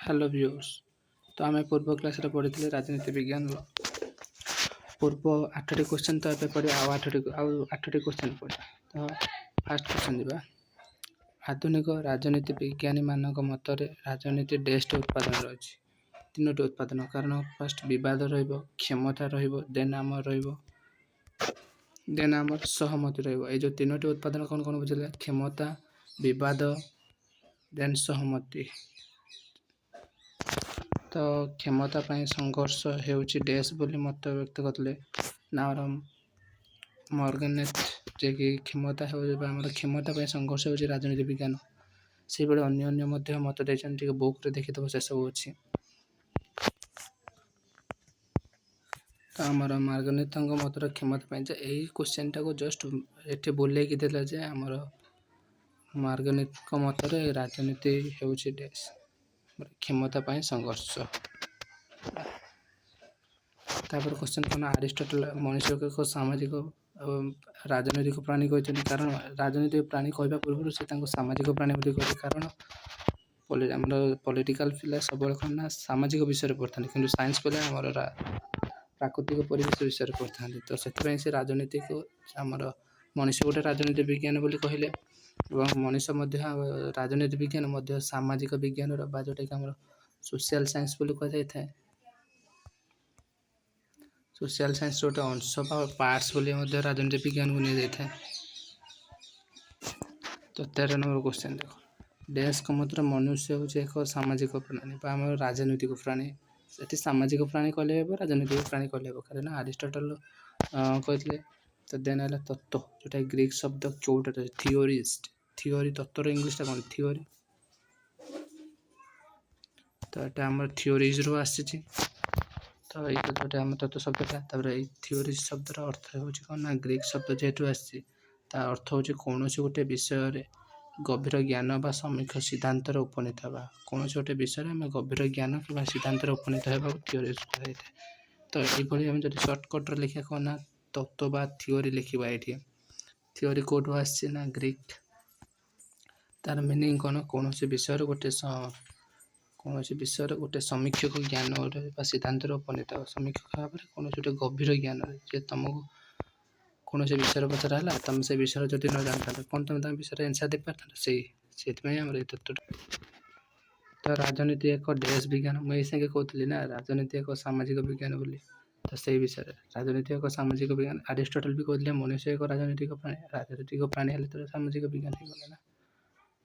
Hello viewers. तो आम पूर्व क्लास पढ़ी राजनीति विज्ञान पूर्व 8टी क्वेश्चन तो ये पढ़े आठटी क्वेश्चन पढ़े। तो फास्ट क्वेश्चन जा आधुनिक राजनीति विज्ञानी मानक मतरे राजनीति डेस्ट उत्पादन रही तीनोटी उत्पादन कारण फास्ट विवाद क्षमता देन आम सहमति जो तीनोटी उत्पादन कौन कौन बुझे क्षमता विवाद देन सहमति। तो क्षमता संघर्ष होउची डैश बोली मत व्यक्त करते नावर मॉर्गनेट जे कि क्षमता क्षमता संघर्ष होउची राजनीति विज्ञान से बड़े अन्य मत देते बुक रे देखिए से सब अच्छी। तो आमर मार्गनेट मतर क्षमता यही क्वेश्चन टाक जस्ट ये बोले जे आमर मार्गनेट मतरे राजनीति होउची डैश क्षमता संघर्ष। तापर क्वेश्चन कौन अरिस्टोटल मनुष्य को सामाजिक राजनैतिक प्राणी कहते कारण राजनैतिक प्राणी कहवा पूर्व से सामाजिक प्राणी बोली कहते कारण पॉलिटिकल पिला सब कौन सामाजिक विषय पढ़ता कि साइंस पे आमर प्राकृतिक परिवेश विषय पढ़ता। तो से राजनीतिक आमर मनुष्य गोटे राजनीति विज्ञान बोली कहले मनुष्य राजनीति विज्ञान सामाजिक विज्ञान जोटा कि आम सोशल साइंस बोली कहुए सोशल साइंस गोटे अंश पार्ट्स बोली राजनीति विज्ञान को नहीं जाए। तो 13 नंबर क्वेश्चन देख डैश का मतलब मनुष्य हूँ एक सामाजिक प्राणी आम राजनैतिक प्राणी से सामाजिक प्राणी कहले राजनैतिक प्राणी कहले कारण अरिस्टोटल कहते। तो देन है तत्व जोटा ग्रीक शब्द क्योटा थियोरिस्ट थियोरी तत्वर इंग्लीश कौन थियोरी। तो ये आम थियोरीज रू आसी। तो ये जो आम तत्व शब्दटा थियोरी शब्दर अर्थ हो कौन ग्रीक शब्द जेहेतु आसी अर्थ हूँ कौन गोटे विषय गभीर ज्ञान बा समीक्ष सिद्धांत उपनीत हाँ कौन गोटे विषय आम गभीर ज्ञान कि सिद्धांत उपनीत होगा थियोरी कहुए। तो ये आम जब सर्टकट्रे लिखा कौन तत्व बा थियोरी लिखा ये थियोरी कौटू आसी ना ग्रीक तार मीनिंग कौन कौन विषय गोटे समीक्षक ज्ञान सिद्धांत उपनीत समीक्षक भाव में कौन गोटे गभीर ज्ञान जे तुमको कौन विषय पचरा है तुम से विषय जब न जानता कौन तुम विषय एनसर दे पार से तत्वटा। तो राजनीति एक डैश विज्ञान मुझे संगे कहती ना राजनीति एक सामाजिक विज्ञान बोली। तो से विषय राजनीति एक सामाजिक विज्ञान अरिस्टोटल भी कहते मनुष्य एक राजनीतिक प्राणी हेल्ले तो सामाजिक विज्ञान हो गला।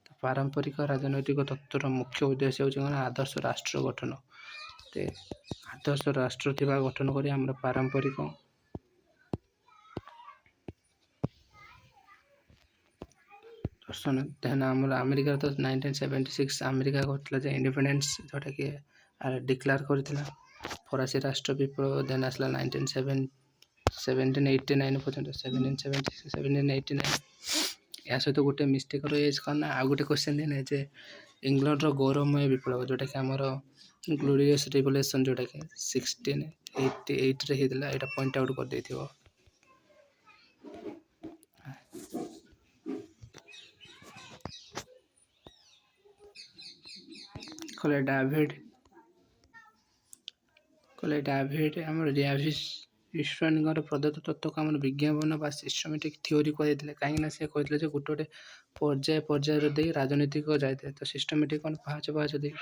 तो पारंपरिक राजनैतिक तत्वर मुख्य उद्देश्य होची आदर्श राष्ट्र गठन आदर्श राष्ट्र थी गठन कर आम पारंपरिक दर्शन देन आम अमेरिका तो 1976 अमेरिका घटला इंडिपेंडेंस जोटा कि डिक्लेयर करथिला फरासी राष्ट्र विप्लव देन आसला 1789 पर्यंत 1776 1789 या सहित गोटे मिस्टेक रही कौन आ गोटे क्वेश्चन देने जे इंग्लैंड गौरवमय विप्लव जोटा कि आमर ग्लोरियस रिवोल्यूशन जोटा कि 1688 रे होता यहाँ पॉइंट आउट कर देथिबो। डाविड आम ईश्वर प्रदत्त तत्व को आम विज्ञापन बा सिस्टमेटिक थियोरी कहते कहीं से कहते गोटे गोटे पर्याय दे राजनीतिक जाए। तो सिस्टमेटिक कौन पाँच दे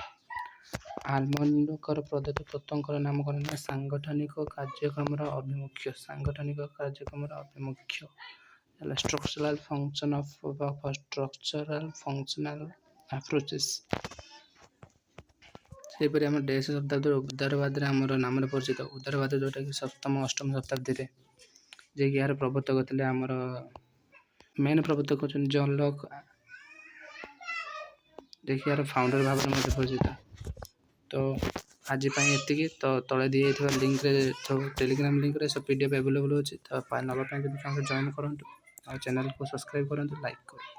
आलमंडकर प्रदत्त तत्व नाम कौन सांगठनिक कार्यक्रम अभिमुख्य सांगठनिक कार्यक्रम अभिमुख्य स्ट्रक्चरल फंक्शनल अप्रोचेस। सेपरी आम डैश शताब्दी उदारवाद आमर नाम परिचित उदारवाद जोटा कि 7म 8म शताब्दी जे कि यार प्रवर्तक थे आमर मेन प्रवर्तक होचन जॉन लॉक देखिए यार फाउंडर भाव में परिचित। तो आज ये तो तले दी लिंक टेलीग्राम लिंक सब पीडीएफ अवेलेबल अच्छी तो नापी जॉइन करूँ और चैनल को सब्सक्राइब करूँ लाइक करूँ।